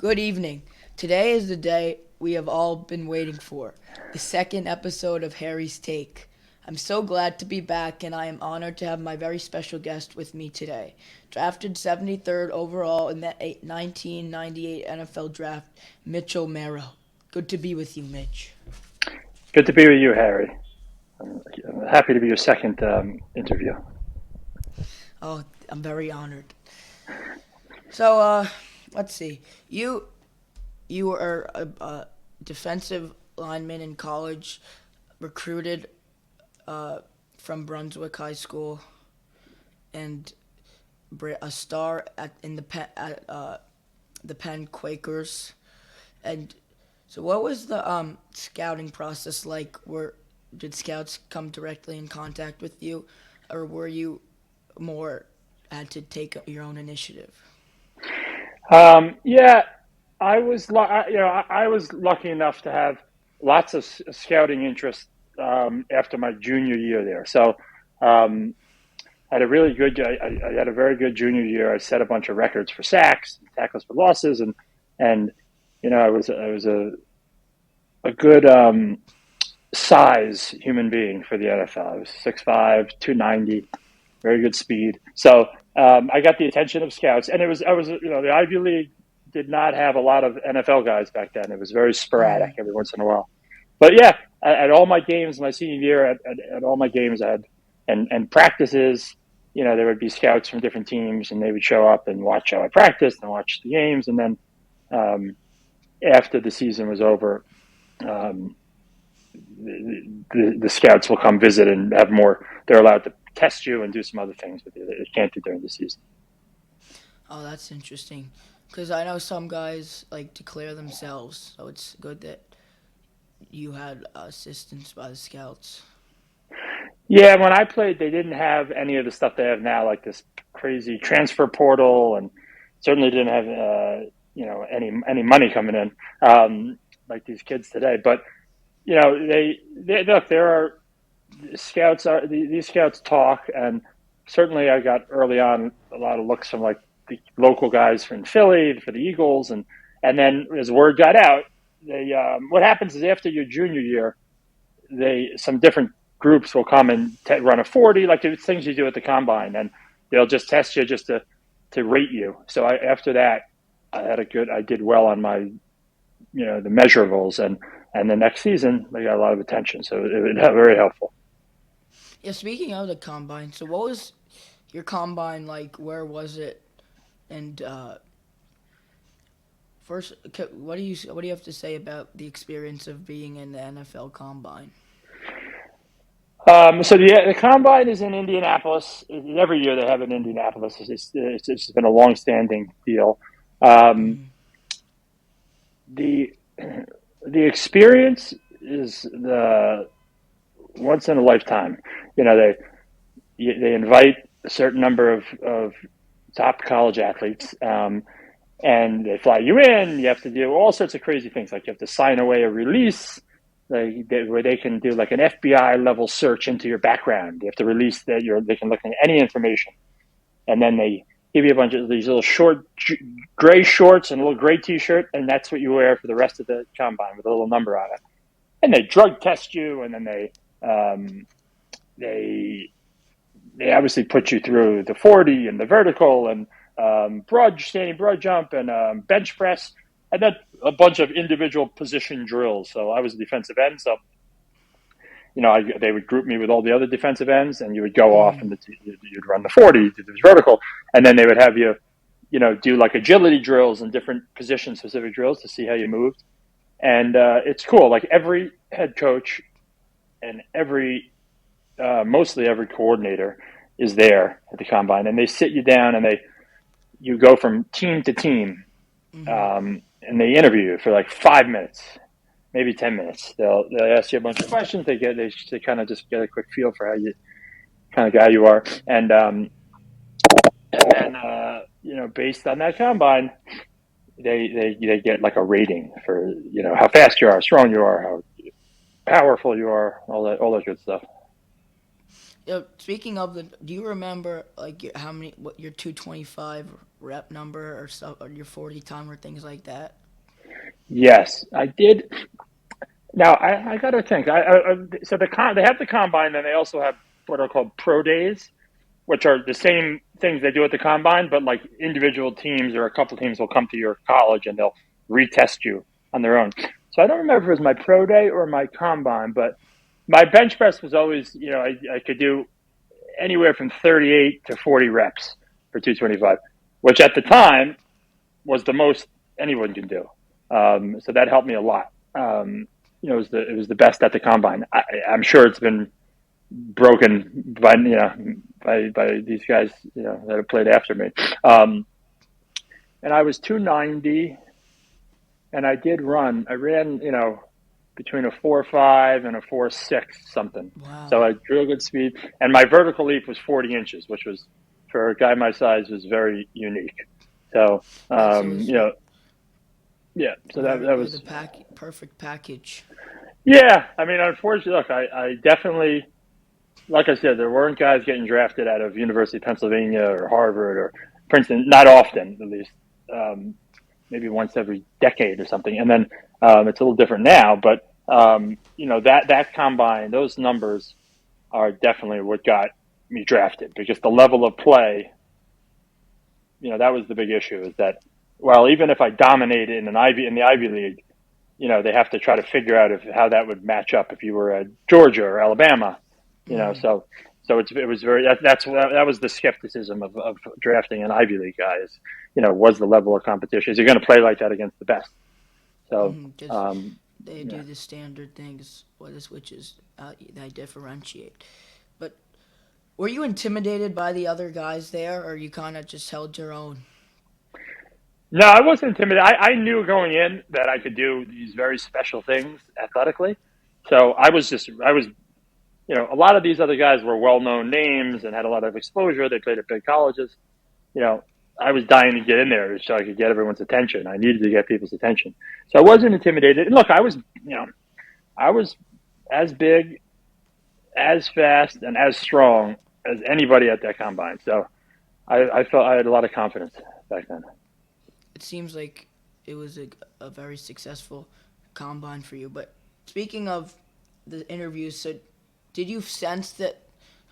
Good evening. Today is the day we have all been waiting for, the second episode of Harry's Take. I'm so glad to be back, and I am honored to have my very special guest with me today. Drafted 73rd overall in the 1998 NFL Draft, Mitchell Marrow. Good to be with you, Mitch. Good to be with you, Harry. I'm happy to be your second interview. Oh, I'm very honored. So, let's see. You were a defensive lineman in college, recruited uh, from Brunswick High School, and a star at the Penn Quakers. And so, what was the scouting process like? Did scouts come directly in contact with you, or were you more had to take your own initiative? Yeah, I was lucky enough to have lots of scouting interest after my junior year there. So I had a really good, I had a very good junior year. I set a bunch of records for sacks, tackles for losses, and I was a good size human being for the NFL. I was 6'5", 290, very good speed. So I got the attention of scouts, and the Ivy League did not have a lot of NFL guys back then. It was very sporadic Mm. every once in a while. But yeah, at all my games, my senior year, at all my games, I had and practices. There would be scouts from different teams, and they would show up and watch how I practiced and watch the games. And then um, after the season was over, um, the scouts will come visit and have more. They're allowed to test you and do some other things with you that they can't do during the season. Oh, that's interesting. Because I know some guys like declare themselves, so it's good that you had assistance by the scouts. Yeah, when I played, they didn't have any of the stuff they have now, like this crazy transfer portal, and certainly didn't have any money coming in like these kids today. But they look. There are scouts. These scouts talk, and certainly I got early on a lot of looks from like the local guys from Philly for the Eagles, and then as word got out, they what happens is after your junior year, they some different groups will come and run a 40, like the things you do at the combine, and they'll just test you just to rate you. So after that, I did well on my the measurables, and the next season they got a lot of attention, so it was very helpful. Yeah, speaking of the combine, so what was your combine like? Where was it? And first, what do you have to say about the experience of being in the NFL combine? So the combine is in Indianapolis. Every year they have it in Indianapolis. It's been a long-standing deal. Um, Mm. the the experience is the once in a lifetime. They invite a certain number of top college athletes, and they fly you in. You have to do all sorts of crazy things, like you have to sign away a release, where they can do like an FBI level search into your background. You have to release that they can look at any information, and then they give you a bunch of these little short gray shorts and a little gray T-shirt, and that's what you wear for the rest of the combine with a little number on it. And they drug test you, and then um, they they obviously put you through the 40 and the vertical and standing broad jump and bench press, and then a bunch of individual position drills. So I was a defensive end, so they would group me with all the other defensive ends, and you would go off Mm. and you'd run the 40, do the vertical, and then they would have you, do like agility drills and different position specific drills to see how you moved. And it's cool. Like every head coach and mostly every coordinator is there at the combine, and they sit you down and you go from team to team, Mm-hmm. and they interview you for like 5 minutes, maybe 10 minutes. They'll ask you a bunch of questions. They kind of just get a quick feel for how you kind of guy you are, and then based on that combine, they get like a rating for how fast you are, how strong you are, how powerful you are, all that good stuff. Speaking of the, do you remember like how many, what your 225 rep number or stuff, or your 40 timer, things like that? Yes, I did. Now I got to think. So they have the combine, and they also have what are called pro days, which are the same things they do at the combine, but like individual teams or a couple teams will come to your college and they'll retest you on their own. So I don't remember if it was my pro day or my combine, but my bench press was always, I could do anywhere from 38 to 40 reps for 225, which at the time was the most anyone can do. So that helped me a lot. It was the best at the combine. I'm sure it's been broken by by these guys that have played after me. Um, and I was 290, and I did run. I ran between a 4.5 and a 4.6 something. Wow. So I drew a good speed, and my vertical leap was 40 inches, which was for a guy my size was very unique. So Yes, it was yeah. So very that good. The was perfect package. yeah. I mean, unfortunately, look, I definitely like I said, there weren't guys getting drafted out of University of Pennsylvania or Harvard or Princeton. Not often, at least. Um, Maybe once every decade or something. And then it's a little different now, but that combine, those numbers are definitely what got me drafted because the level of play, that was the big issue. Is that well, even if I dominated in the Ivy League, they have to try to figure out how that would match up if you were at Georgia or Alabama, Mm. so it was very that was the skepticism of drafting an Ivy League guy is was the level of competition is you're going to play like that against the best. So Just um, they yeah. do the standard things, which is they differentiate. But were you intimidated by the other guys there, or you kind of just held your own? No, I wasn't intimidated. I knew going in that I could do these very special things athletically. So I was a lot of these other guys were well known names and had a lot of exposure. They played at big colleges. you know, I was dying to get in there so I could get everyone's attention. I needed to get people's attention. So I wasn't intimidated. And look, I was as big, as fast, and as strong as anybody at that combine. So I felt I had a lot of confidence back then. It seems like it was a very successful combine for you. But speaking of the interviews, so did you sense that?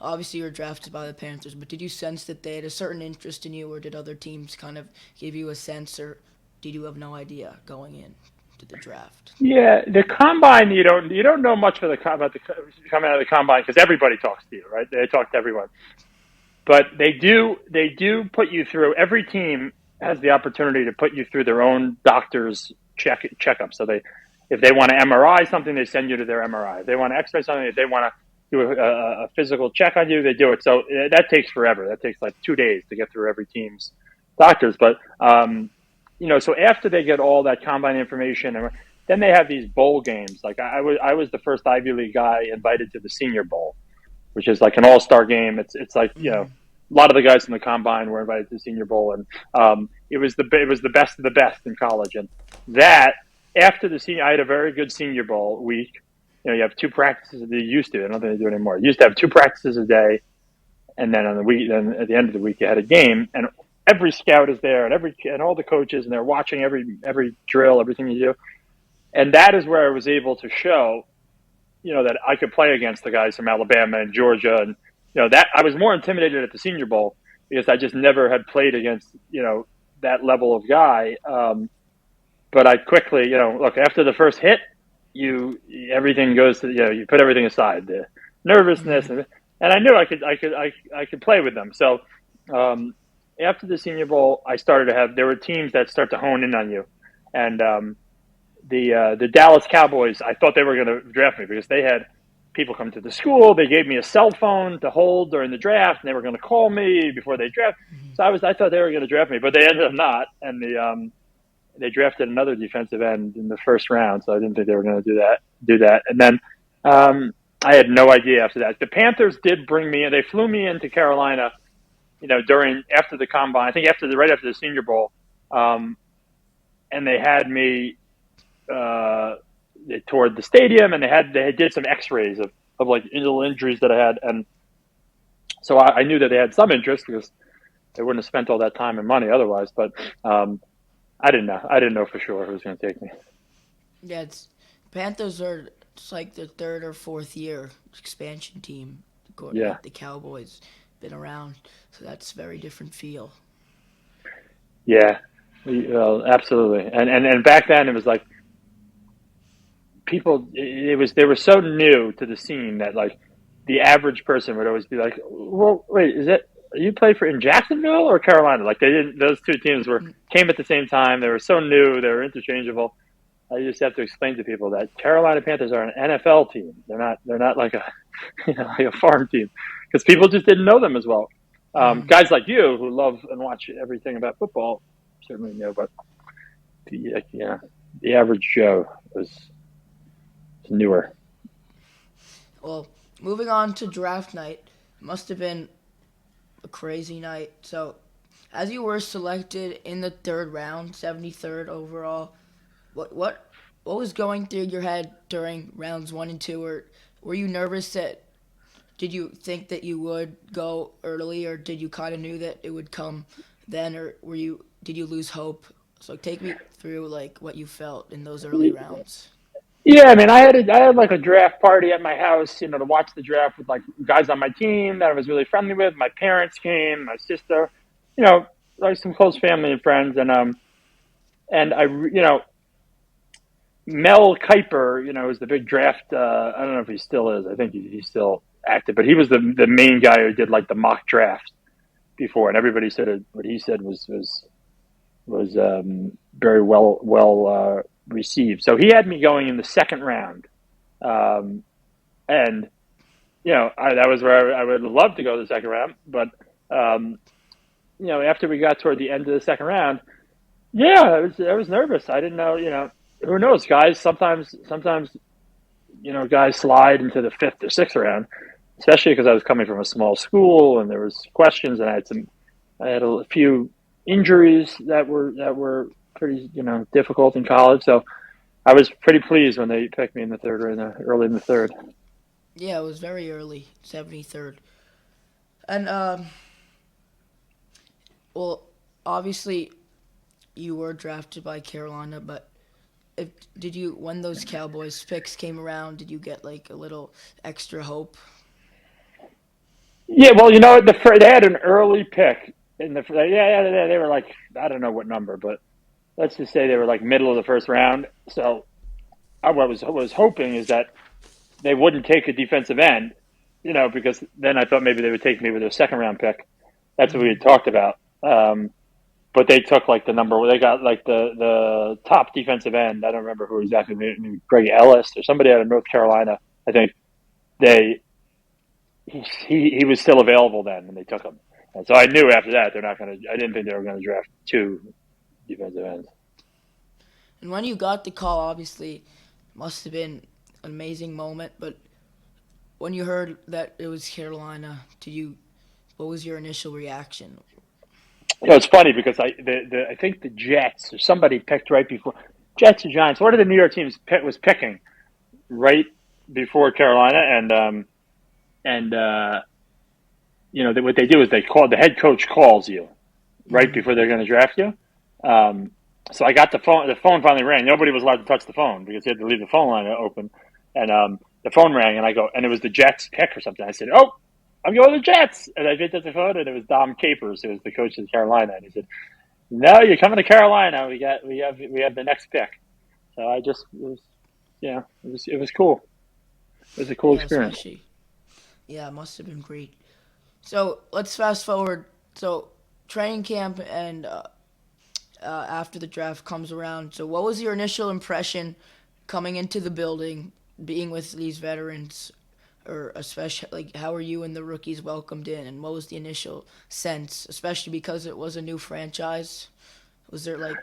Obviously, you were drafted by the Panthers, but did you sense that they had a certain interest in you, or did other teams kind of give you a sense, or did you have no idea going in to the draft? Yeah, the combine you don't know much about the coming out of the combine because everybody talks to you, right? They talk to everyone. But they do put you through. Every team has the opportunity to put you through their own doctor's checkup. So if they want to MRI something, they send you to their MRI. If they want to X-ray something, if they want to do a physical check on you, they do it. So that takes forever. That takes like 2 days to get through every team's doctors. But so after they get all that combine information, and then they have these bowl games. Like I was the first Ivy League guy invited to the Senior Bowl, which is like an all-star game. It's like Mm. a lot of the guys in the combine were invited to the Senior Bowl, and it was the best of the best in college. And that after the senior, I had a very good Senior Bowl week. You have two practices. They used to. I don't think they do it anymore. You used to have two practices a day, and then on the week, then at the end of the week, you had a game. And every scout is there, and all the coaches, and they're watching every drill, everything you do. And that is where I was able to show that I could play against the guys from Alabama and Georgia, and that I was more intimidated at the Senior Bowl because I just never had played against that level of guy. But I quickly, look after the first hit, you everything goes to you put everything aside, the nervousness, Mm. and I knew I could play with them. So after the Senior Bowl, I started to have there were teams that start to hone in on you, and the Dallas Cowboys, I thought they were going to draft me because they had people come to the school. They gave me a cell phone to hold during the draft, and they were going to call me before they draft. So I thought they were going to draft me, but they ended up not, and they drafted another defensive end in the first round. So I didn't think they were going to do that, and then I had no idea after that. The Panthers did bring me in. They flew me into Carolina, during after the combine. I think right after the Senior Bowl, um, and they had me uh, they toured the stadium and they did some X-rays of like little injuries that I had, and So I knew that they had some interest because they wouldn't have spent all that time and money otherwise. But I didn't know. I didn't know for sure who was going to take me. Yeah, Panthers are it's like the third or fourth year expansion team. Yeah, Like the Cowboys, been around, so that's a very different feel. yeah, absolutely. And back then it was like people. It was they were so new to the scene that like the average person would always be like, "Well, wait, is it you play for in Jacksonville or Carolina?" Like they didn't. Those two teams were came at the same time. They were so new. They were interchangeable. I just have to explain to people that Carolina Panthers are an NFL team. They're not like a like a farm team because people just didn't know them as well. Mm-hmm. Guys like you who love and watch everything about football certainly know, but yeah, the average Joe was newer. Well, moving on to draft night, must have been a crazy night. So, as you were selected in the third round, 73rd overall, what what what was going through your head during rounds 1 and 2? Or were you nervous that did you think that you would go early, or did you kind of knew that it would come then, or were you did you lose hope? So take me through like what you felt in those early rounds. Yeah, I mean, I had like a draft party at my house, to watch the draft with like guys on my team that I was really friendly with. My parents came, my sister, like some close family and friends, and Mel Kiper, is the big draft. I don't know if he still is. I think he's still active, but he was the main guy who did like the mock draft before, and everybody said what he said was very well received. So he had me going in the second round, um, and that was where I would love to go the second round, but um, after we got toward the end of the second round, yeah, I was nervous. I didn't know, who knows, guys. Sometimes guys slide into the fifth or sixth round, especially because I was coming from a small school and there was questions, and I had a few injuries that were pretty difficult in college. So I was pretty pleased when they picked me in the third or early in the third. Yeah, it was very early, 73rd. And well, obviously you were drafted by Carolina, but if did you when those Cowboys picks came around, did you get like a little extra hope? Yeah, well, they had an early pick in the they were like I don't know what number, but let's just say they were like middle of the first round. So what I was hoping is that they wouldn't take a defensive end, because then I thought maybe they would take me with their second round pick. That's what we Mm-hmm. had talked about. But they took like the number. They got like the top defensive end. I don't remember who exactly. Maybe Greg Ellis or somebody out of North Carolina. I think they he was still available then, and they took him. And so I knew after that they're not going to. I didn't think they were going to draft two defensive ends. And when you got the call, obviously, must have been an amazing moment. But when you heard that it was Carolina, did you? What was your initial reaction? It's funny because I think the Jets or somebody picked right before Jets or Giants. One of the New York teams was picking right before Carolina, and what they do is they call the head coach calls you right Mm-hmm. before they're going to draft you. Um, so I got the phone. The phone finally rang. Nobody was allowed to touch the phone because they had to leave the phone line open. And the phone rang, and I go, and it was the Jets pick or something. I said, "Oh, I'm going to the Jets." And I picked up the phone, and it was Dom Capers, who was the coach of Carolina. And he said, "No, you're coming to Carolina. We have the next pick." So I just it was, it was cool. It was a cool Yeah, experience. especially. Yeah, it must have been great. So let's fast forward. So training camp and after the draft comes around. So what was your initial impression coming into the building, being with these veterans, or especially like how were you and the rookies welcomed in, and what was the initial sense, especially because it was a new franchise? Was there like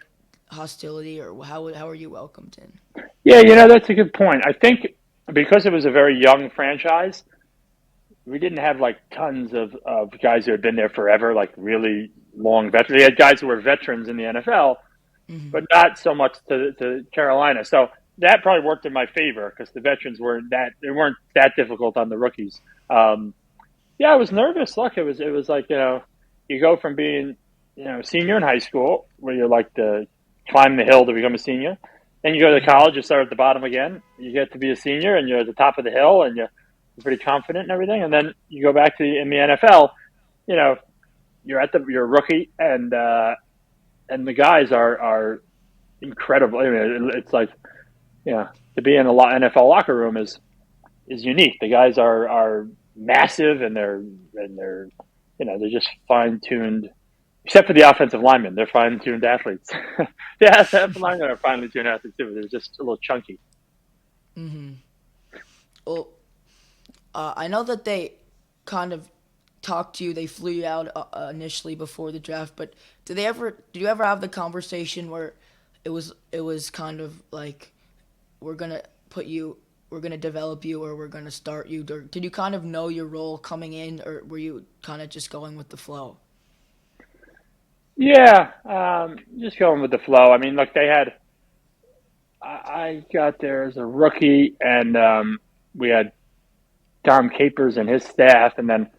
hostility, or how were you welcomed in? Yeah, that's a good point. I think because it was a very young franchise, we didn't have like tons of guys who had been there forever, like really long veterans. We had guys who were veterans in the NFL, Mm-hmm. but not so much to Carolina. So that probably worked in my favor because the veterans weren't that difficult on the rookies. Um, Yeah, I was nervous. Look, it was like you go from being a senior in high school where you're like to climb the hill to become a senior, then you go to Hmm. college, you start at the bottom again. You get to be a senior and you're at the top of the hill and you're pretty confident and everything, and then you go back to in the NFL. You know, you're a rookie and the guys are incredible. I mean, it's like to be in a NFL locker room is unique. The guys are massive and they're just fine tuned. Except for the offensive linemen, they're fine tuned athletes. Yeah, the offensive linemen are finely tuned athletes too. They're just a little chunky. Hmm. Well, I know that they kind of talked to you. They flew you out initially before the draft, but did you ever have the conversation where it was kind of like we're gonna put you, we're gonna develop you, or we're gonna start you? Or did you kind of know your role coming in, or were you kind of just going with the flow? Yeah, just going with the flow. I mean, look, they had. I got there as a rookie, and we had Tom Capers and his staff, and then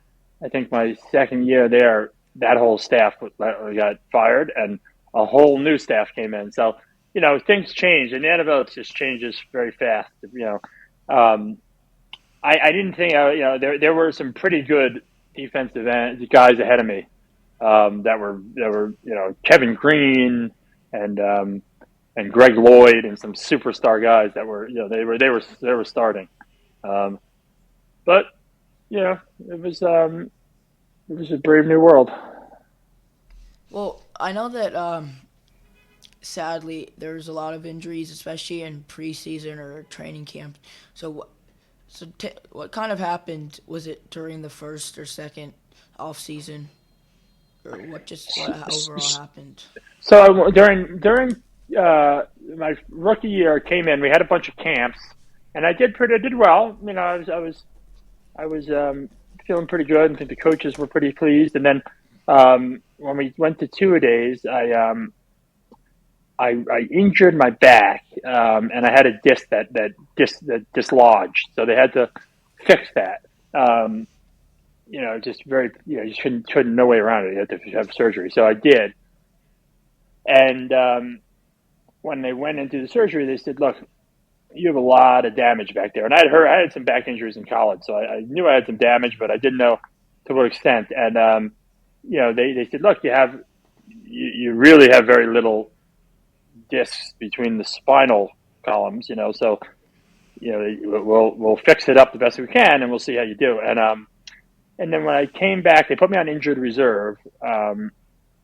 I think my second year there, that whole staff got fired, and a whole new staff came in. So things change, and the NFL just changes very fast. I didn't think there were some pretty good defensive guys ahead of me that were Kevin Green and um, and Greg Lloyd and some superstar guys that were they were starting. Um, but it was a brave new world. Well, I know that sadly there's a lot of injuries, especially in preseason or training camp. So, what kind of happened? Was it during the first or second off season, or what overall happened? So during my rookie year, I came in. We had a bunch of camps, and I did well. I was feeling pretty good. I think the coaches were pretty pleased. And then when we went to two a days, I injured my back, and I had a disc that dislodged. So they had to fix that. Um, just very, you couldn't no way around it. You had to have surgery. So I did. And when they went into the surgery, they said, "Look, you have a lot of damage back there." And I had some back injuries in college, so I knew I had some damage, but I didn't know to what extent. And they said, "Look, you really have very little discs between the spinal columns, so we'll fix it up the best we can, and we'll see how you do." And then when I came back, they put me on injured reserve, and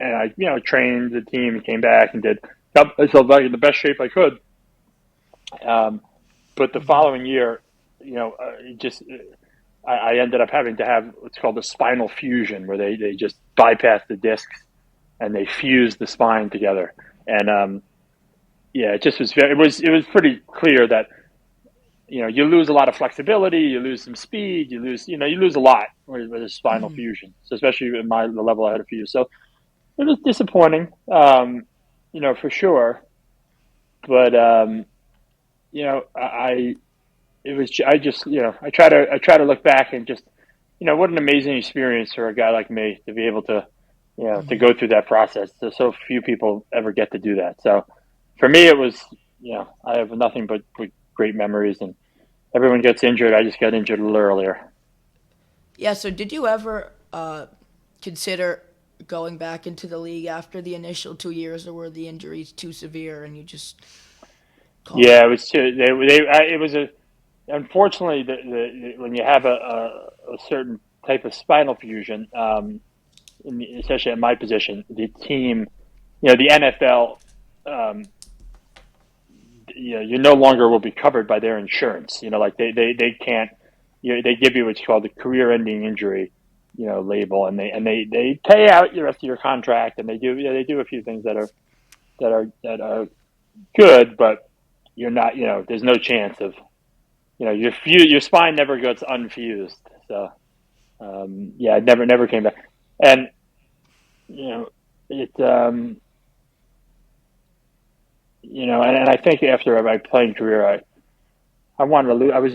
I trained the team and came back and did myself back in the best shape I could. But the Hmm. following year, just I ended up having to have what's called a spinal fusion, where they just bypass the discs and they fuse the spine together. And yeah, it just was it was pretty clear that you lose a lot of flexibility, you lose some speed, you lose a lot with a spinal Hmm. fusion, so especially at the level I had a fuse. So it was disappointing, for sure. But I it was I just I try to look back and just what an amazing experience for a guy like me to be able to to Hmm. go through that process. So few people ever get to do that. So for me, it was I have nothing but great memories, and everyone gets injured. I just got injured a little earlier. Yeah. So, did you ever consider going back into the league after the initial 2 years, or were the injuries too severe and you just called Yeah, it? it was too. It was a unfortunately when you have a certain type of spinal fusion, especially at my position, the team, the NFL, um, you no longer will be covered by their insurance. Like they can't. They give you what's called a career-ending injury, label, and they pay out the rest of your contract, and they do a few things that are good, but you're not. There's no chance of your spine never gets unfused. So yeah, it never came back, and you know it. And I think after my playing career, I wanted to lose. I was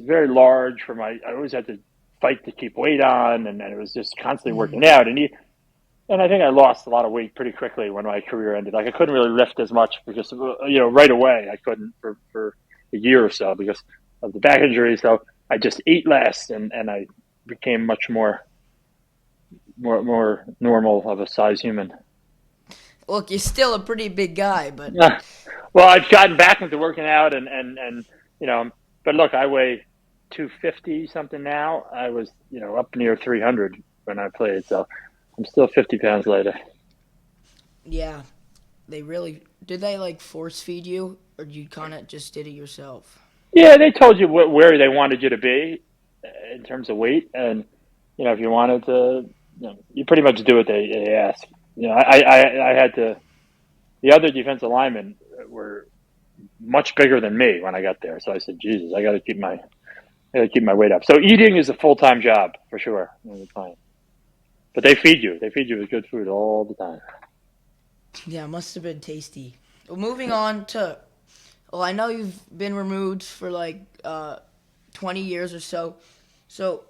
very large for my. I always had to fight to keep weight on, and it was just constantly Hmm. working out. And I think I lost a lot of weight pretty quickly when my career ended. Like I couldn't really lift as much because right away I couldn't for a year or so because of the back injury. So I just ate less, and I became much more normal of a size human. Look, you're still a pretty big guy, but Yeah. Well, I've gotten back into working out, and you know, but look, I weigh 250 something now. I was up near 300 when I played, so I'm still 50 pounds lighter. yeah, they really did. They like force feed you, or you kind of just did it yourself? Yeah, they told you where they wanted you to be in terms of weight, and if you wanted to, you pretty much do what they ask. I had to. The other defensive linemen were much bigger than me when I got there, so I said, "Jesus, I got to keep my weight up." So eating is a full time job for sure. But they feed you. They feed you with good food all the time. Yeah, it must have been tasty. Well, moving on to, well, I know you've been removed for like 20 years or so. So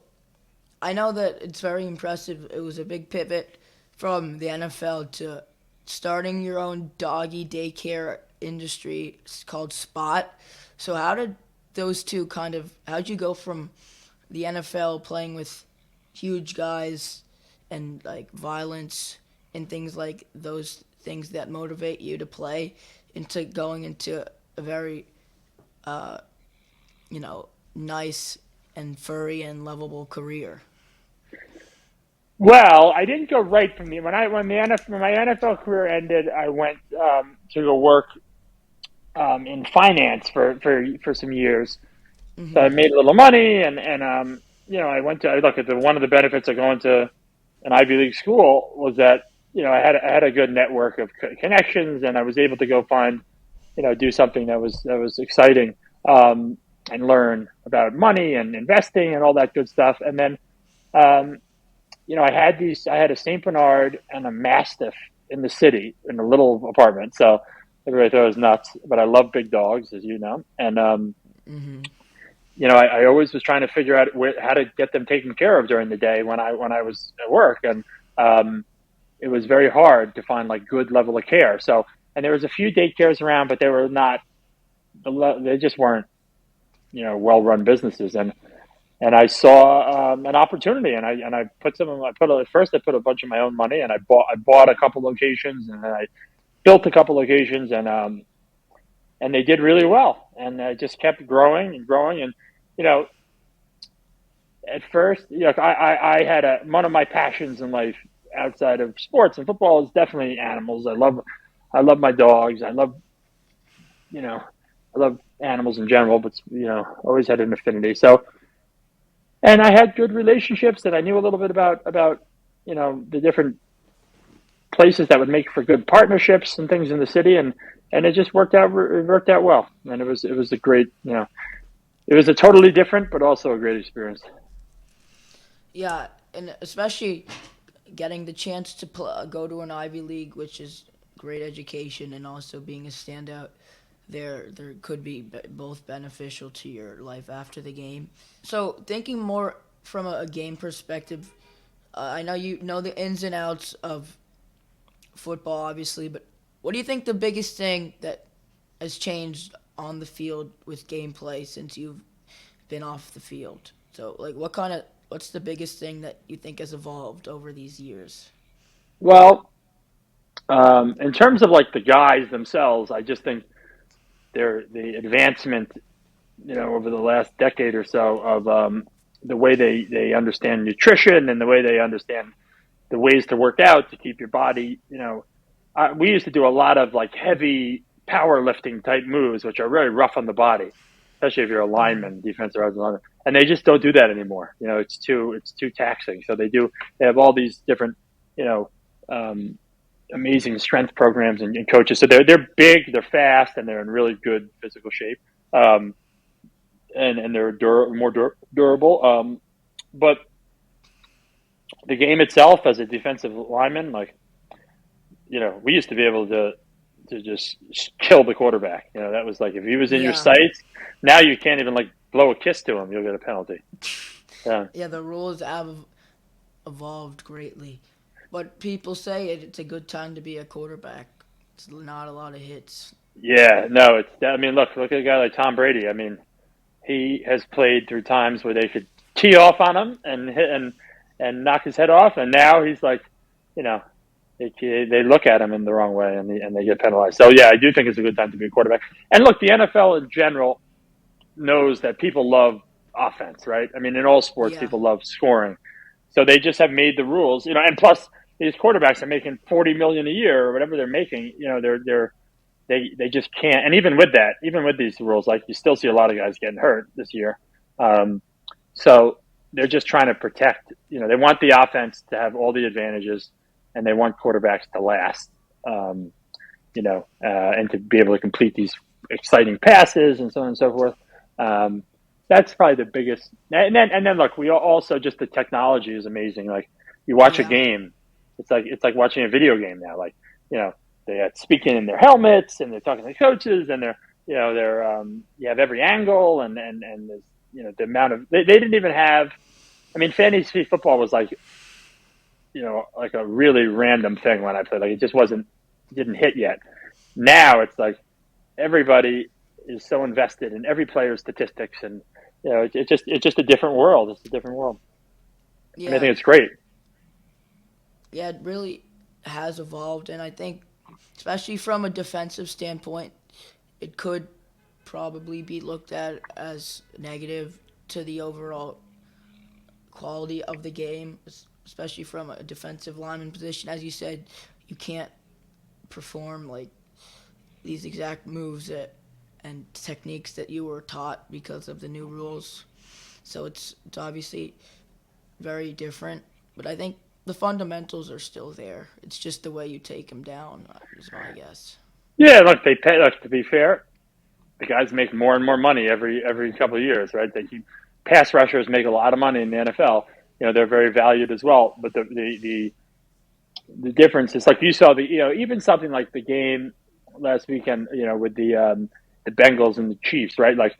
I know that it's very impressive. It was a big pivot from the NFL to starting your own doggy daycare industry. It's called Spot. So how did those two kind of, how'd you go from the NFL playing with huge guys and like violence and things like those things that motivate you to play into going into a very, uh, nice and furry and lovable career? Well, I didn't go right from the when my NFL career ended. I went to go work in finance for some years. So I Hmm. made a little money, and I went to I look at one of the benefits of going to an Ivy League school was that I had a good network of connections, and I was able to go find do something that was exciting, and learn about money and investing and all that good stuff. And then um, I had a Saint Bernard and a Mastiff in the city in a little apartment. So everybody thought it was nuts, but I love big dogs, as you know. And Hmm. I always was trying to figure out how to get them taken care of during the day when I was at work, and um, it was very hard to find like good level of care. So, and there was a few daycares around, but they were not. They just weren't well run businesses, and I saw an opportunity, and I put some of my put at first I put a bunch of my own money, and I bought a couple locations, and then I built a couple locations, and they did really well, and I just kept growing and growing, and you know at first I had one of my passions in life outside of sports and football is definitely animals. I love my dogs. You know I love animals in general, but always had an affinity. So and I had good relationships, and I knew a little bit about the different places that would make for good partnerships and things in the city, and it just worked out well, and it was a great it was a totally different but also a great experience. Yeah, and especially getting the chance to go to an Ivy League, which is great education, and also being a standout there could be both beneficial to your life after the game. So thinking more from a game perspective, I know you know the ins and outs of football, obviously, but what do you think the biggest thing that has changed on the field with gameplay since you've been off the field? So, like, what's the biggest thing that you think has evolved over these years? Well, in terms of like the guys themselves, I just think the advancement over the last decade or so of the way they understand nutrition and the way they understand the ways to work out to keep your body. We used to do a lot of like heavy powerlifting type moves, which are very rough on the body, especially if you're a Hmm. lineman, defensive lineman, and they just don't do that anymore. It's too taxing. So they have all these different, you know, um, amazing strength programs and coaches. So they're big, they're fast, and they're in really good physical shape. Um, and they're durable. But the game itself, as a defensive lineman, like we used to be able to just kill the quarterback. That was like if he was in your Yeah, sights. Now you can't even like blow a kiss to him; you'll get a penalty. Yeah. Yeah, the rules have evolved greatly, but people say it's a good time to be a quarterback. It's not a lot of hits. Yeah, no, it's. I mean, look at a guy like Tom Brady. I mean, he has played through times where they could tee off on him and hit and knock his head off, and now he's like, you know, they look at him in the wrong way and they get penalized. So yeah, I do think it's a good time to be a quarterback. And look, the NFL in general knows that people love offense, right? I mean, in all sports, Yeah, people love scoring. So they just have made the rules, and plus these quarterbacks are making 40 million a year or whatever they're making. They just can't. And even with that, even with these rules, like you still see a lot of guys getting hurt this year. Um, so they're just trying to protect. They want the offense to have all the advantages, and they want quarterbacks to last. Um, and to be able to complete these exciting passes and so on and so forth. Um, that's probably the biggest. And then look, we also just the technology is amazing. Like you watch a yeah, game, it's like watching a video game now. Like you know they got speaking in their helmets and they're talking to coaches and they're you have every angle and there's the amount of they didn't even have. I mean, fantasy football was like a really random thing when I played. Like it just wasn't didn't hit yet. Now it's like everybody is so invested in every player's statistics, and it's just a different world. It's a different world, and I yeah, think it's great. yeah. It really has evolved, and I think, especially from a defensive standpoint, it could probably be looked at as negative to the overall quality of the game, especially from a defensive lineman position. As you said, you can't perform like these exact moves and techniques that you were taught because of the new rules. So it's obviously very different, but I think the fundamentals are still there. It's just the way you take them down, is my guess. Yeah, look, they pay. Look, to be fair, the guys make more and more money every couple of years, right? They keep pass rushers make a lot of money in the NFL. They're very valued as well. But the difference is like you saw even something like the game last weekend, with the Bengals and the Chiefs, right? Like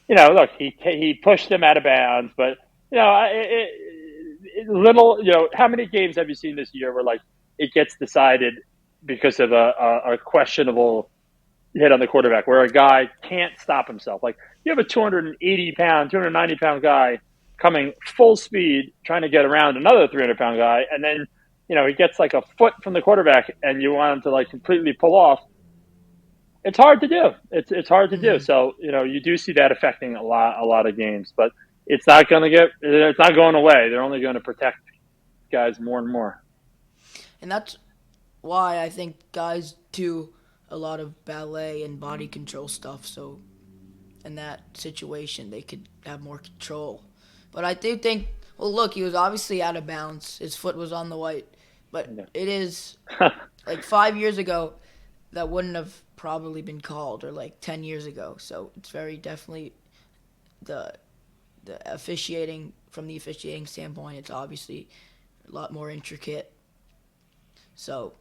look, he pushed them out of bounds, but little, how many games have you seen this year where like it gets decided because of a questionable hit on the quarterback, where a guy can't stop himself? Like you have a 280-pound, 290-pound guy coming full speed trying to get around another 300-pound guy, and then he gets like a foot from the quarterback, and you want him to like completely pull off. It's hard to do. It's hard to do. Hmm. So you do see that affecting a lot of games, but it's not going away. They're only going to protect guys more and more. And that's why I think guys do a lot of ballet and body control stuff. So in that situation, they could have more control. But I do think, well, look, he was obviously out of bounds. His foot was on the white. But it is like 5 years ago, that wouldn't have probably been called, or like 10 years ago. So it's very definitely the officiating, from the officiating standpoint, it's obviously a lot more intricate. So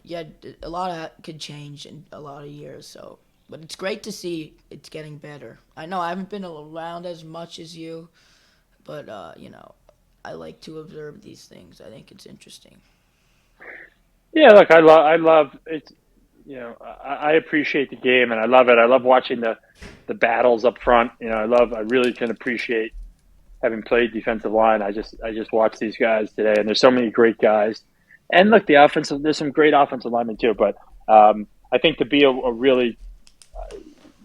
yeah, a lot of that could change in a lot of years. So, but it's great to see it's getting better. I know I haven't been around as much as you, but I like to observe these things. I think it's interesting. Yeah, look, I love it. I appreciate the game and I love it. I love watching the battles up front. I really can appreciate having played defensive line. I just watched these guys today, and there's so many great guys. And look, there's some great offensive linemen too. But I think to be a really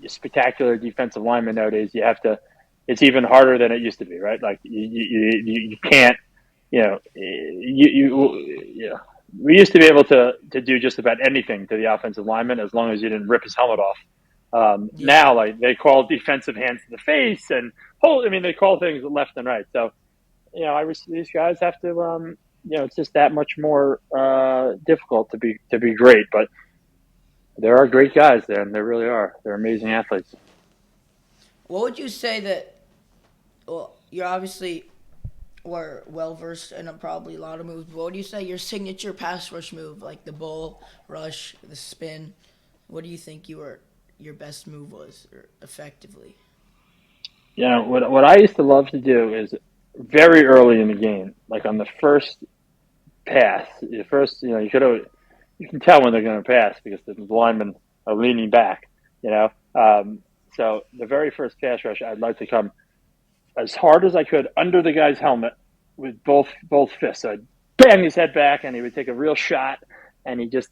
spectacular defensive lineman nowadays, you have to. It's even harder than it used to be, right? Like you can't, we used to be able to do just about anything to the offensive lineman as long as you didn't rip his helmet off. Yeah, Now, like they call defensive hands to the face and hold. I mean, they call things left and right. So, these guys have to. It's just that much more difficult to be great. But there are great guys there, and there really are. They're amazing athletes. what would you say that? Well, you're obviously were well versed in probably a lot of moves. What would you say your signature pass rush move, like the bull rush, the spin? What do you think your best move was, or effectively? What I used to love to do is very early in the game, like on the first pass, the first, you can tell when they're going to pass because the linemen are leaning back, you know. So the very first pass rush, I'd like to come as hard as I could under the guy's helmet with both fists. So I'd bang his head back, and he would take a real shot, and he just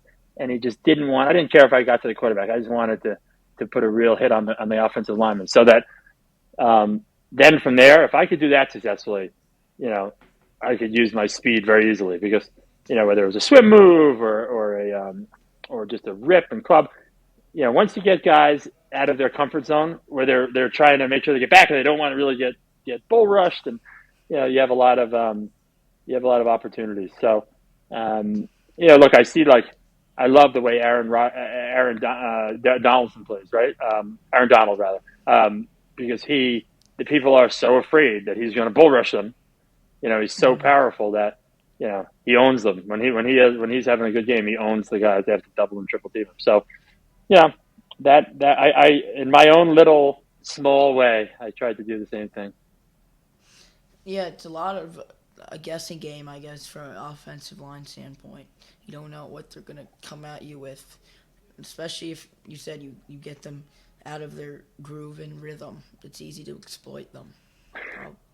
didn't want. I didn't care if I got to the quarterback. I just wanted to put a real hit on the offensive lineman, so that then from there, if I could do that successfully, I could use my speed very easily because whether it was a swim move or just a rip and club, once you get guys out of their comfort zone where they're trying to make sure they get back and they don't want to really get bull rushed, and you have a lot of opportunities. So look, I love the way Aaron Donaldson plays, right? Aaron Donald rather, because the people are so afraid that he's going to bull rush them. He's so powerful that he owns them. When he's having a good game, he owns the guys. They have to double and triple team him. So that I in my own little small way, I tried to do the same thing. Yeah, it's a lot of a guessing game, I guess, from an offensive line standpoint. You don't know what they're going to come at you with, especially if you said you get them out of their groove and rhythm. It's easy to exploit them.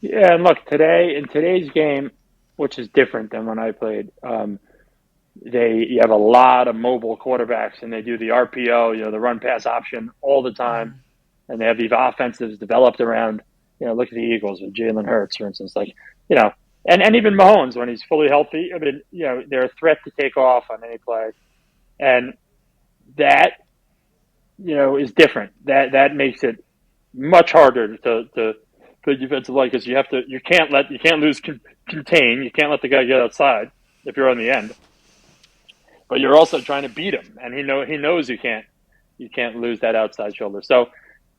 Yeah, and look, in today's game, which is different than when I played, you have a lot of mobile quarterbacks, and they do the RPO, the run pass option all the time, and they have these offensives developed around. Look at the Eagles with Jalen Hurts, for instance, and even Mahomes when he's fully healthy. I mean, they're a threat to take off on any play, and that is different. That makes it much harder to play defensive line because you can't lose contain. You can't let the guy get outside if you're on the end, but you're also trying to beat him, and he knows you can't lose that outside shoulder. So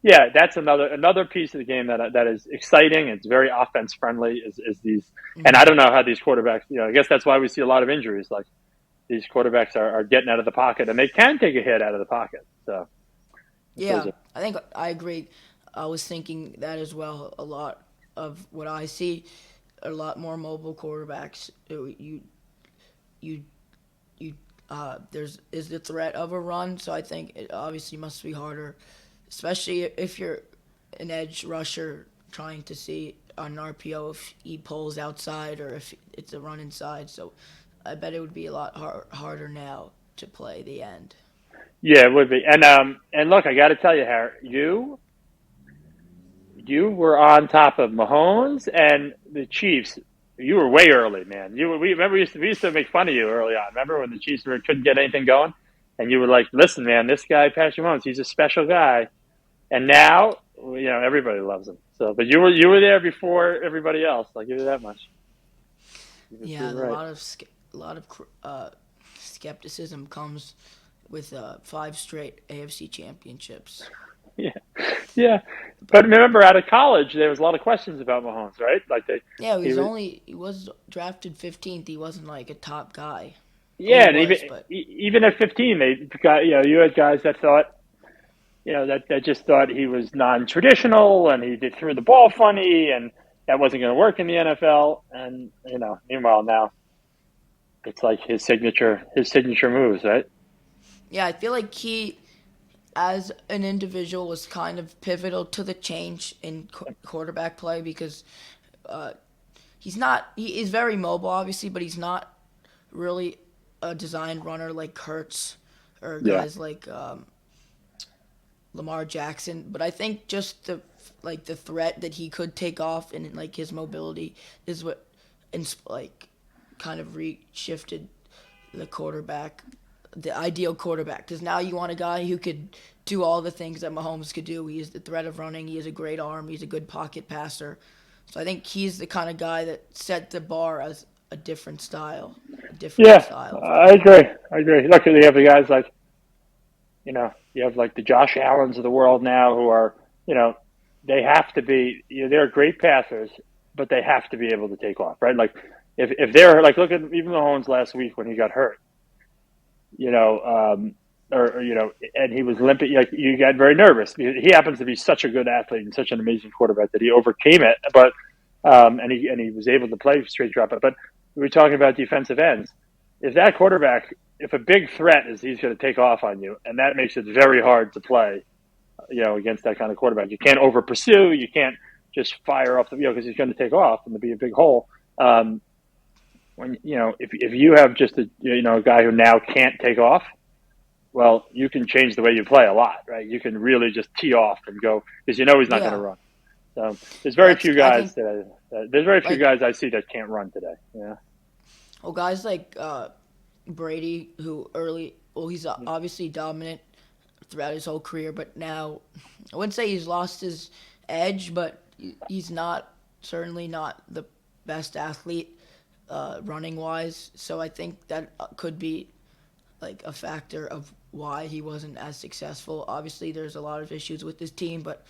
yeah, that's another piece of the game that is exciting. It's very offense friendly. Is these, and I don't know how these quarterbacks. I guess that's why we see a lot of injuries. Like these quarterbacks are getting out of the pocket, and they can take a hit out of the pocket. So yeah, I think I agree. I was thinking that as well. A lot of what I see, a lot more mobile quarterbacks. You there's is the threat of a run, so I think it obviously must be harder, especially if you're an edge rusher trying to see on an RPO if he pulls outside or if it's a run inside. So I bet it would be a lot harder now to play the end. yeah, it would be. And look, I got to tell you, Harry, you were on top of Mahomes and the Chiefs. You were way early, man. We remember we used to make fun of you early on. Remember when the Chiefs couldn't get anything going, and you were like, "Listen, man, this guy Patrick Mahomes, he's a special guy." And now, everybody loves him. So, but you were there before everybody else. I'll give you that much. Yeah, You're right. a lot of skepticism comes with 5 straight AFC championships. Yeah, yeah. But remember, out of college, there was a lot of questions about Mahomes, right? Like Yeah, he was, he was drafted 15th. He wasn't like a top guy. Well, he yeah, and even was, but even at 15, they got you had guys that thought that just thought he was non-traditional and threw the ball funny and that wasn't going to work in the NFL. And meanwhile now it's like his signature moves, right? yeah, I feel like he, as an individual, was kind of pivotal to the change in quarterback play because uh, he is very mobile, obviously, but he's not really a designed runner like Hurts or Yeah, guys like Lamar Jackson. But I think just the threat that he could take off and like his mobility is what like kind of reshifted the quarterback, the ideal quarterback. Because now you want a guy who could do all the things that Mahomes could do. He has the threat of running. He has a great arm. He's a good pocket passer. So I think he's the kind of guy that set the bar as a different yeah, style of I play. agree. I agree. Look, you have the guys like you have like the Josh Allens of the world now who are you know they have to be they're great passers, but they have to be able to take off, right? Like if they're like look at even Mahomes last week when he got hurt, you know, and he was limping. Like you got very nervous. He happens to be such a good athlete and such an amazing quarterback that he overcame it. But and he was able to play straight drop. But we were talking about defensive ends. If that quarterback, if a big threat is he's going to take off on you, and that makes it very hard to play, against that kind of quarterback. You can't over pursue. You can't just fire off the, because he's going to take off and there'll be a big hole. When if you have just a guy who now can't take off, well, you can change the way you play a lot, right? You can really just tee off and go because he's not going to Yeah, run. So there's very that's few I guys think there's very few like guys I see that can't run today. Yeah. well guys like Brady who early well he's obviously dominant throughout his whole career, but now I wouldn't say he's lost his edge, but he's not certainly not the best athlete running wise. So I think that could be like a factor of why he wasn't as successful. Obviously, there's a lot of issues with his team, but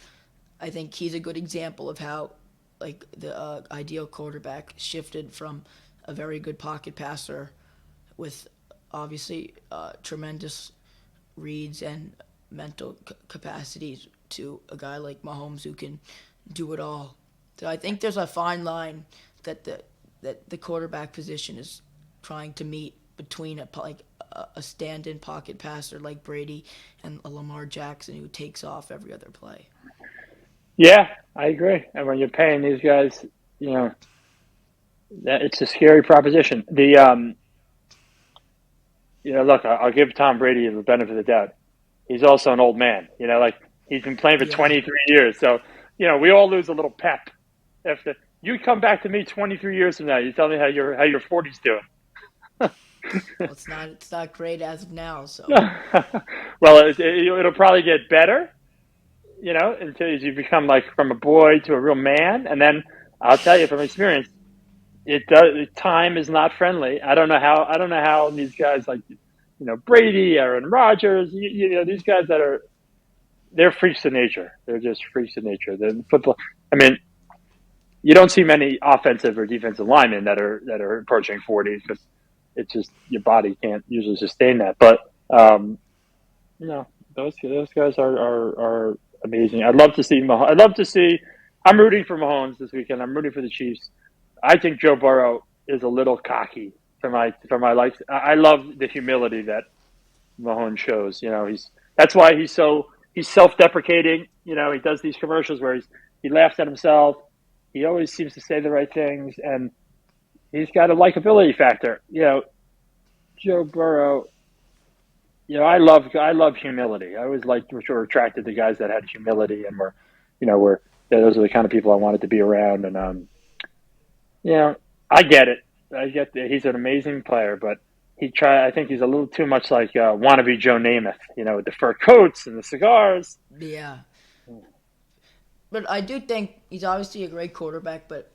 I think he's a good example of how like the ideal quarterback shifted from a very good pocket passer with obviously tremendous reads and mental capacities to a guy like Mahomes who can do it all. So I think there's a fine line that the quarterback position is trying to meet between a stand-in pocket passer like Brady and a Lamar Jackson who takes off every other play. Yeah, I agree. And when you're paying these guys, you know, it's a scary proposition. Look, I'll give Tom Brady the benefit of the doubt. He's also an old man. Like he's been playing for Yeah, 23 years. So, we all lose a little pep. If you come back to me 23 years from now, you tell me how your 40's doing. well, it's not great as of now. So Well, it'll probably get better, until you become like from a boy to a real man, and then I'll tell you from experience, it does. Time is not friendly. I don't know how these guys like, Brady, Aaron Rodgers, these guys they're freaks of nature. They're just freaks of nature. The football. I mean, you don't see many offensive or defensive linemen that are approaching 40 because it's just your body can't usually sustain that. But um, those guys are amazing. I'd love to see. I'd love to see. I'm rooting for Mahomes this weekend. I'm rooting for the Chiefs. I think Joe Burrow is a little cocky for my likes. I love the humility that Mahomes shows. That's why he's self-deprecating. He does these commercials where he laughs at himself. He always seems to say the right things, and he's got a likability factor. Joe Burrow. I love humility. I always were attracted to guys that had humility and were those are the kind of people I wanted to be around. And I get it. I get that he's an amazing player, but I think he's a little too much like wannabe Joe Namath. With the fur coats and the cigars. yeah, but I do think he's obviously a great quarterback. But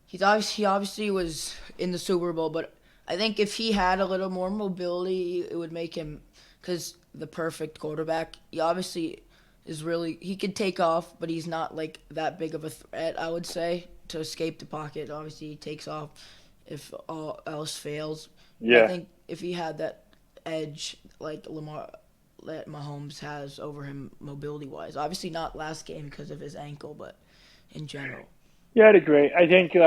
he obviously was in the Super Bowl. But I think if he had a little more mobility, it would make him because the perfect quarterback. He obviously is really he could take off, but he's not like that big of a threat. I would say to escape the pocket. Obviously, he takes off if all else fails. But I Yeah, think if he had that edge like Lamar that Mahomes has over him mobility wise, obviously not last game because of his ankle, but in general. yeah, I'd agree. I think he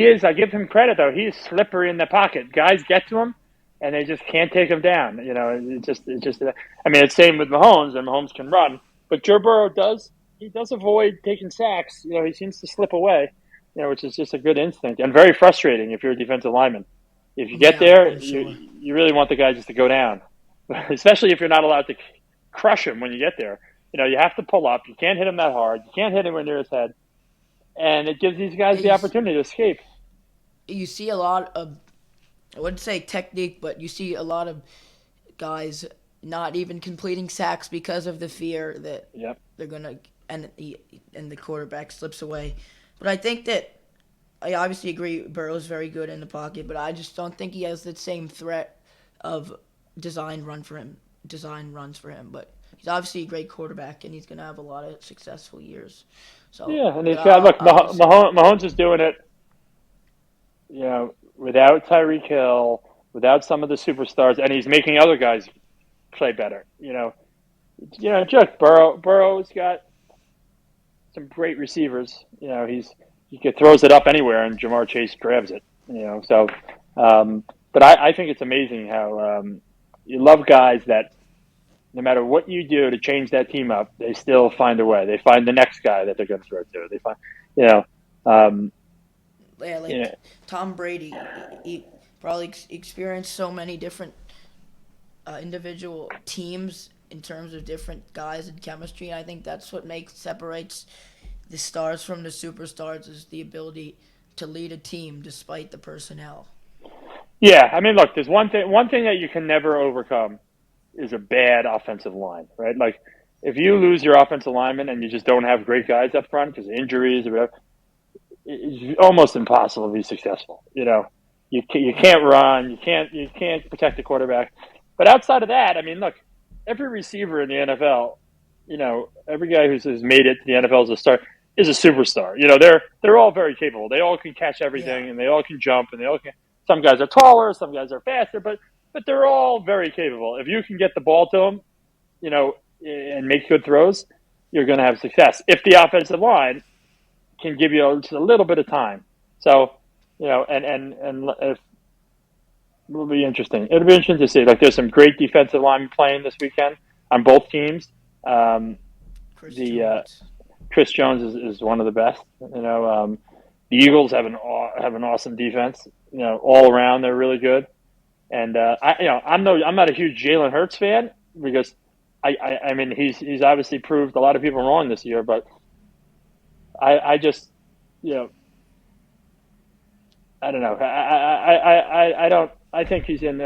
is. I give him credit though. He's slippery in the pocket. Guys get to him, and they just can't take him down. It just. I mean, it's same with Mahomes, and Mahomes can run, but Joe Burrow does. He does avoid taking sacks. He seems to slip away. Which is just a good instinct and very frustrating if you're a defensive lineman. If you get Yeah, there, I'm you sure. you really want the guy just to go down, especially if you're not allowed to crush him when you get there. You have to pull up. You can't hit him that hard. You can't hit anywhere near his head, and it gives these guys Yeah, the opportunity to escape. you see a lot of I wouldn't say technique, but you see a lot of guys not even completing sacks because of the fear that Yep. they're gonna and the quarterback slips away. But I think that I obviously agree Burrow's very good in the pocket, but I just don't think he has the same threat of design runs for him. But he's obviously a great quarterback, and he's gonna have a lot of successful years. So, Yeah, and but he's got look. obviously, Mahomes is doing it. Without Tyreek Hill, without some of the superstars, and he's making other guys play better. Look, Burrow's got some great receivers. He throws it up anywhere, and Jamar Chase grabs it. So but I think it's amazing how you love guys that no matter what you do to change that team up, they still find a way. They find the next guy that they're going to throw to. They find, you know, um, Yeah, you like know, Tom Brady, he probably experienced so many different individual teams in terms of different guys and chemistry. And I think that's what makes separates the stars from the superstars is the ability to lead a team despite the personnel. yeah. I mean, look, there's one thing that you can never overcome is a bad offensive line, right? Like, if you lose your offensive lineman and you just don't have great guys up front because of injuries or whatever, it's almost impossible to be successful. You can't run, you can't protect the quarterback. But outside of that, I mean, look, every receiver in the NFL, every guy who's made it to the NFL as a star is a superstar. They're all very capable. They all can catch Yeah, everything, and they all can jump, and they all can. Some guys are taller, some guys are faster, but they're all very capable. If you can get the ball to them, and make good throws, you're going to have success. If the offensive line can give you just a little bit of time. So, and if, it'll be interesting. It'll be interesting to see. Like, there's some great defensive linemen playing this weekend on both teams. Um, Chris the Jones. Chris Jones is one of the best. The Eagles have an awesome defense. All around they're really good. And I'm not a huge Jalen Hurts fan because I mean he's obviously proved a lot of people wrong this year, but I just you know I don't know. I don't. I think he's in.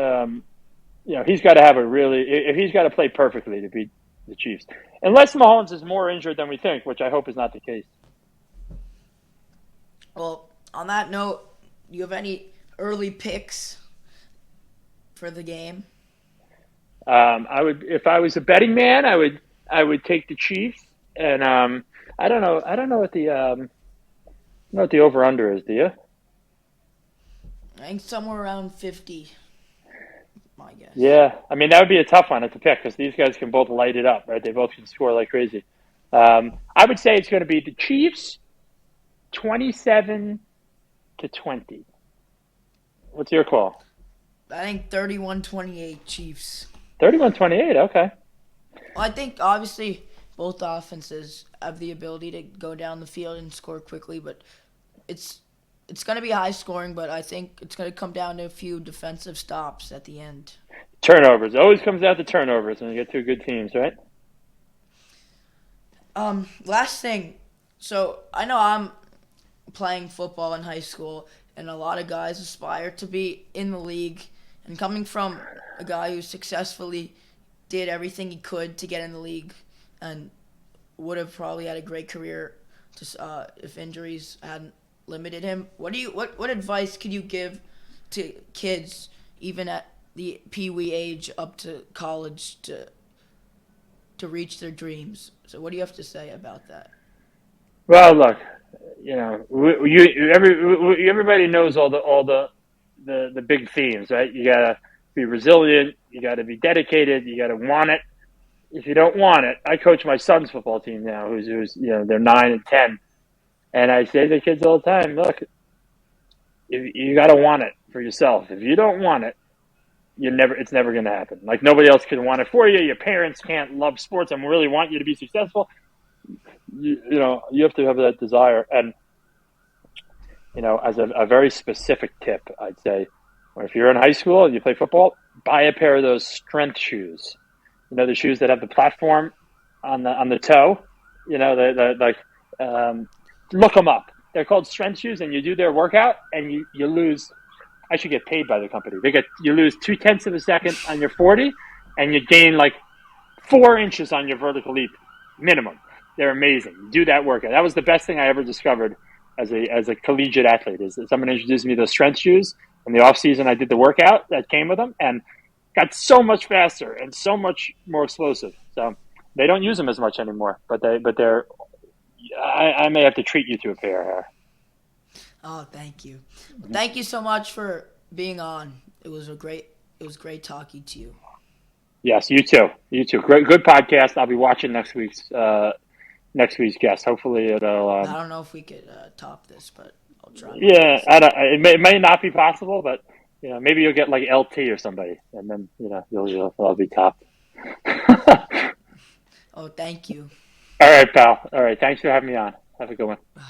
He's got to have a really. If he's got to play perfectly to beat the Chiefs, unless Mahomes is more injured than we think, which I hope is not the case. Well, on that note, do you have any early picks for the game? I would, if I was a betting man, I would take the Chiefs, and I don't know what the over under is. Do you? I think somewhere around 50, my guess. Yeah, I mean that would be a tough one to pick because these guys can both light it up, right? They both can score like crazy. I would say it's going to be the Chiefs 27-20. What's your call? I think 31-28 Chiefs. 31-28. Okay. Well, I think obviously both offenses have the ability to go down the field and score quickly, but it's it's going to be high scoring, but I think it's going to come down to a few defensive stops at the end. Turnovers. It always comes down to turnovers when you get two good teams, right? Last thing. So I know I'm playing football in high school, and a lot of guys aspire to be in the league. And coming from a guy who successfully did everything he could to get in the league, and would have probably had a great career if injuries hadn't limited him. What advice could you give to kids even at the pee-wee age up to college to reach their dreams? So what do you have to say about that? Well, look, everybody knows all the big themes, right? You gotta be resilient. You gotta be dedicated. You gotta want it. If you don't want it, I coach my son's football team now, who's they're 9 and 10, and I say to the kids all the time, look, you gotta want it for yourself. If you don't want it, it's never going to happen. Like, nobody else can want it for you. Your parents can't love sports and really want you to be successful. You have to have that desire. And as a very specific tip, I'd say, if you're in high school and you play football, buy a pair of those strength shoes. The shoes that have the platform on the toe. The like look them up. They're called strength shoes, and you do their workout, and you lose. I should get paid by the company. You lose 0.2 of a second on your 40, and you gain like 4 inches on your vertical leap minimum. They're amazing. Do that workout. That was the best thing I ever discovered as a collegiate athlete. Is that someone introduced me those strength shoes in the off season? I did the workout that came with them and got so much faster and so much more explosive. So they don't use them as much anymore, but they're. I may have to treat you to a pair here. Oh, thank you. Thank you so much for being on. It was great talking to you. Yes, you too. You too. Great, good podcast. I'll be watching next week's next week's guest. Hopefully, it'll. I don't know if we could top this, but I'll try my Yeah, best. I don't, it may not be possible, but maybe you'll get like LT or somebody, and then you'll be topped. Oh, thank you. All right, pal. All right, thanks for having me on. Have a good one. Bye.